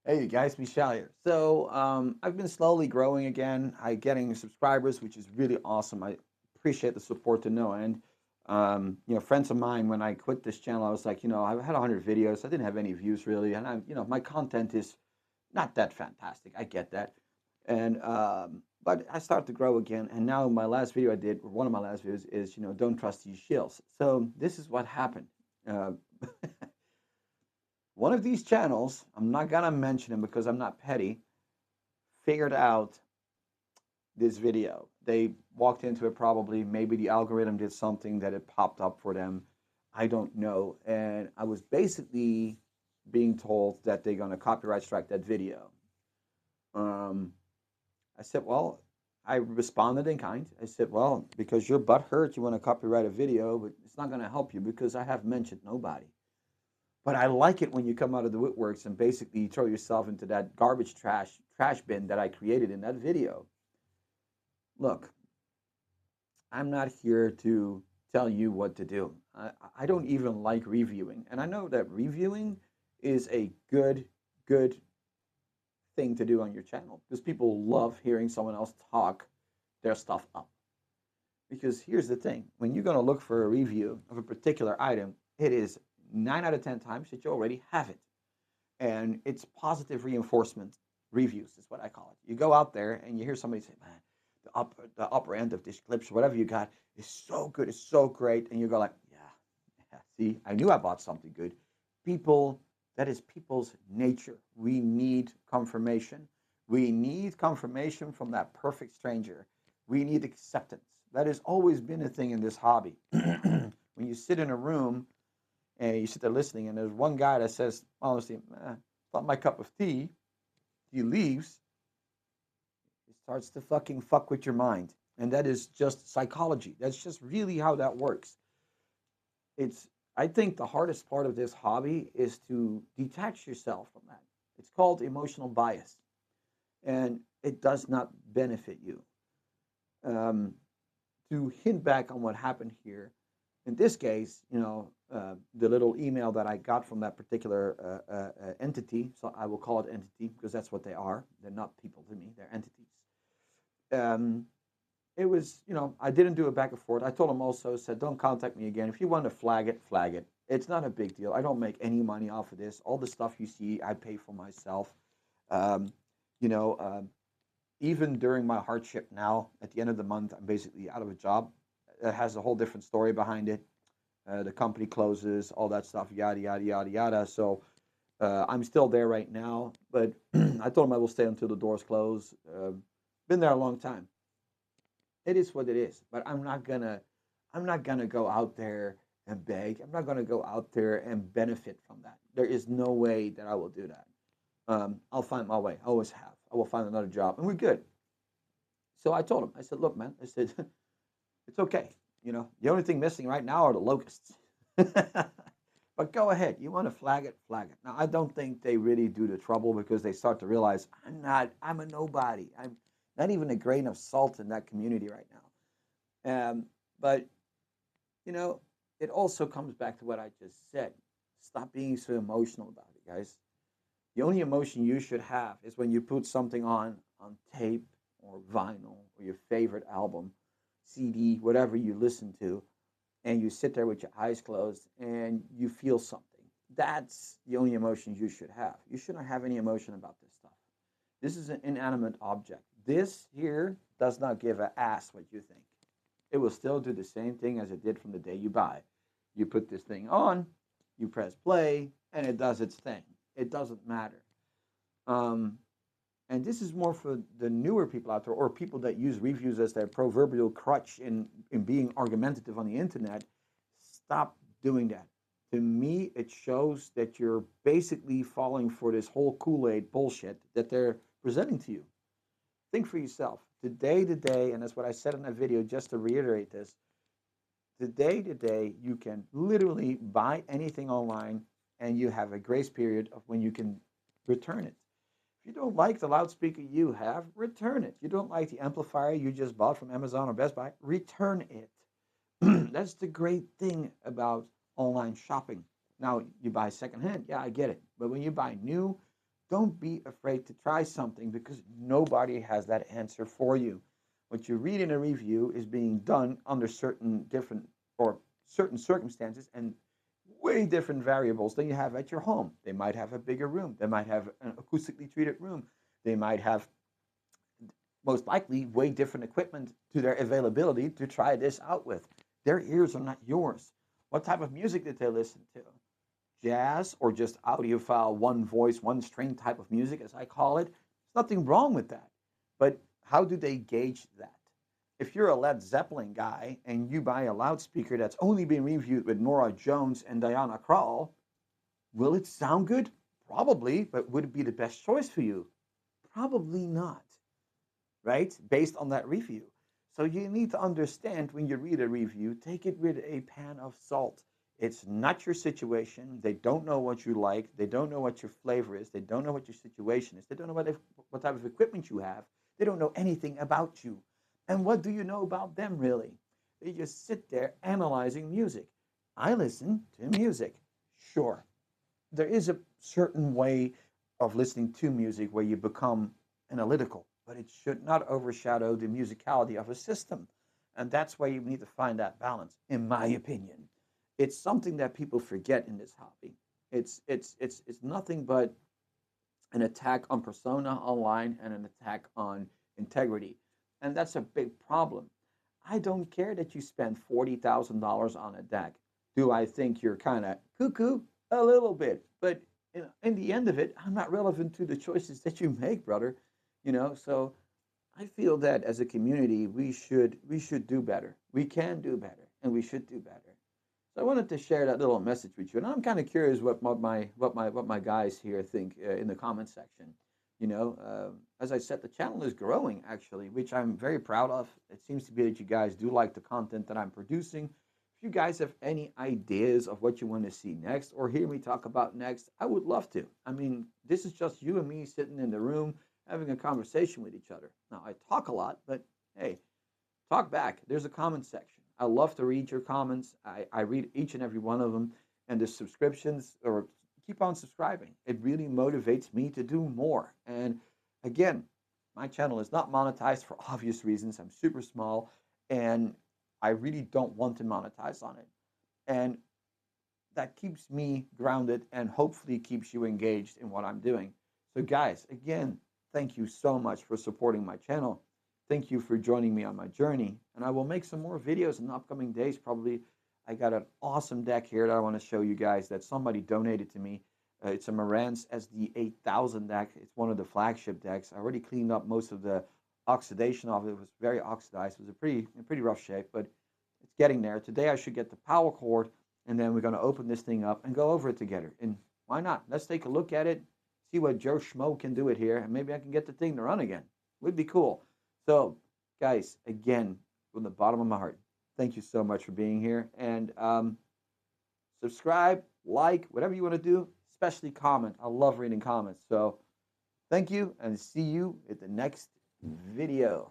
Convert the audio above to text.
Hey, you guys, Michelle here. So, I've been slowly growing again. I getting subscribers, which is really awesome. I appreciate the support to no end. Friends of mine, when I quit this channel, I was like, I had 100 videos. I didn't have any views really, and my content is not that fantastic. I get that, and but I started to grow again. And now my last video I did, or one of my last videos, is don't trust these shills. So this is what happened. Uh, One of these channels, I'm not gonna mention them because I'm not petty, figured out this video. They walked into it probably, maybe the algorithm did something that it popped up for them. I don't know. And I was basically being told that they're gonna copyright strike that video. Um, I said, well, I responded in kind. I said, well, because your butt hurts, you want to copyright a video, but it's not going to help you because I have mentioned nobody. But I like it when you come out of the woodworks and basically throw yourself into that garbage trash bin that I created in that video. Look, I'm not here to tell you what to do. I don't even like reviewing, and I know that reviewing is a good thing to do on your channel because people love hearing someone else talk their stuff up. Because here's the thing: when you're going to look for a review of a particular item, it is 9 out of 10 times that you already have it. And it's positive reinforcement reviews is what I call it. You go out there and you hear somebody say, "Man, the upper end of this clips, whatever you got, is so good, it's so great," and you go like, "Yeah, see, I knew I bought something good." People, that is people's nature. We need confirmation. We need confirmation from that perfect stranger. We need acceptance. That has always been a thing in this hobby. When you sit in a room and you sit there listening, and there's one guy that says, honestly, it's not my cup of tea. He leaves. It starts to fucking fuck with your mind. And that is just psychology. That's just really how that works. It's, I think the hardest part of this hobby is to detach yourself from that. It's called emotional bias, and it does not benefit you. Um, to hint back on what happened here, in this case, the little email that I got from that particular entity, so I will call it entity because that's what they are. They're not people to me, they're entities. Um, it was, I didn't do it back and forth. I told him also, said, don't contact me again. If you want to flag it, flag it. It's not a big deal. I don't make any money off of this. All the stuff you see, I pay for myself. Um, you know, um, Even during my hardship now, at the end of the month, I'm basically out of a job. It has a whole different story behind it. The company closes, all that stuff, yada, yada, yada, yada. So I'm still there right now, but I told him I will stay until the doors close. Been there a long time. It is what it is, but I'm not gonna go out there and beg. I'm not gonna go out there and benefit from that. There is no way that I will do that. I'll find my way. I always have. I will find another job, and we're good. So I told him, I said, look, man, I said, it's okay. The only thing missing right now are the locusts. But go ahead. You want to flag it, flag it. Now, I don't think they really do the trouble because they start to realize I'm a nobody. I'm not even a grain of salt in that community right now. But, you know, it also comes back to what I just said. Stop being so emotional about it, guys. The only emotion you should have is when you put something on tape or vinyl or your favorite album, CD, whatever you listen to, and you sit there with your eyes closed and you feel something. That's the only emotion you should have. You shouldn't have any emotion about this stuff. This is an inanimate object. This here does not give a ass what you think. It will still do the same thing as it did from the day you buy. You put this thing on, you press play, and it does its thing. It doesn't matter. Um, and this is more for the newer people out there or people that use reviews as their proverbial crutch in being argumentative on the internet. Stop doing that. To me, it shows that you're basically falling for this whole Kool-Aid bullshit that they're presenting to you. Think for yourself. Today, and that's what I said in that video, just to reiterate this, today, you can literally buy anything online and you have a grace period of when you can return it. If you don't like the loudspeaker you have, return it. You don't like the amplifier you just bought from Amazon or Best Buy, return it. That's the great thing about online shopping. Now, you buy secondhand, yeah, I get it. But when you buy new, Don't be afraid to try something because nobody has that answer for you. What you read in a review is being done under certain different or certain circumstances and way different variables than you have at your home. They might have a bigger room. They might have an acoustically treated room. They might have most likely way different equipment to their availability to try this out with. Their ears are not yours. What type of music did they listen to? Jazz or just audiophile, one voice, one string type of music, as I call it? There's nothing wrong with that. But how do they gauge that? If you're a Led Zeppelin guy and you buy a loudspeaker that's only been reviewed with Nora Jones and Diana Krall, will it sound good? Probably, but would it be the best choice for you? Probably not, right? Based on that review. So you need to understand when you read a review, take it with a pan of salt. It's not your situation. They don't know what you like. They don't know what your flavor is. They don't know what your situation is. They don't know what type of equipment you have. They don't know anything about you. And what do you know about them, really? They just sit there analyzing music. I listen to music. Sure, there is a certain way of listening to music where you become analytical, but it should not overshadow the musicality of a system. And that's why you need to find that balance, in my opinion. It's something that people forget in this hobby. It's nothing but an attack on persona online and an attack on integrity. And that's a big problem. I don't care that you spend $40,000 on a deck. Do I think you're kind of cuckoo? A little bit. But in the end of it, I'm not relevant to the choices that you make, brother. So I feel that as a community, we should do better. We can do better, and we should do better. So I wanted to share that little message with you, and I'm kind of curious what my guys here think in the comment section. As I said, the channel is growing actually, which I'm very proud of. It seems to be that you guys do like the content that I'm producing. If you guys have any ideas of what you want to see next or hear me talk about next, I would love to. I mean, this is just you and me sitting in the room having a conversation with each other. Now, I talk a lot, but hey, talk back. There's a comment section. I love to read your comments. I read each and every one of them. And the subscriptions, or keep on subscribing. It really motivates me to do more. And again, my channel is not monetized for obvious reasons. I'm super small and I really don't want to monetize on it. And that keeps me grounded and hopefully keeps you engaged in what I'm doing. So, guys, again, thank you so much for supporting my channel. Thank you for joining me on my journey. And I will make some more videos in the upcoming days. Probably, I got an awesome deck here that I want to show you guys that somebody donated to me. It's a Marantz SD 8000 deck. It's one of the flagship decks. I already cleaned up most of the oxidation of it. It was very oxidized. It was in pretty rough shape, but it's getting there. Today I should get the power cord, and then we're going to open this thing up and go over it together. And why not? Let's take a look at it, see what Joe Schmo can do it here, and maybe I can get the thing to run again. Would be cool. So, guys, again, from the bottom of my heart, thank you so much for being here. And subscribe, like, whatever you want to do, especially comment. I love reading comments. So, thank you, and see you at the next video.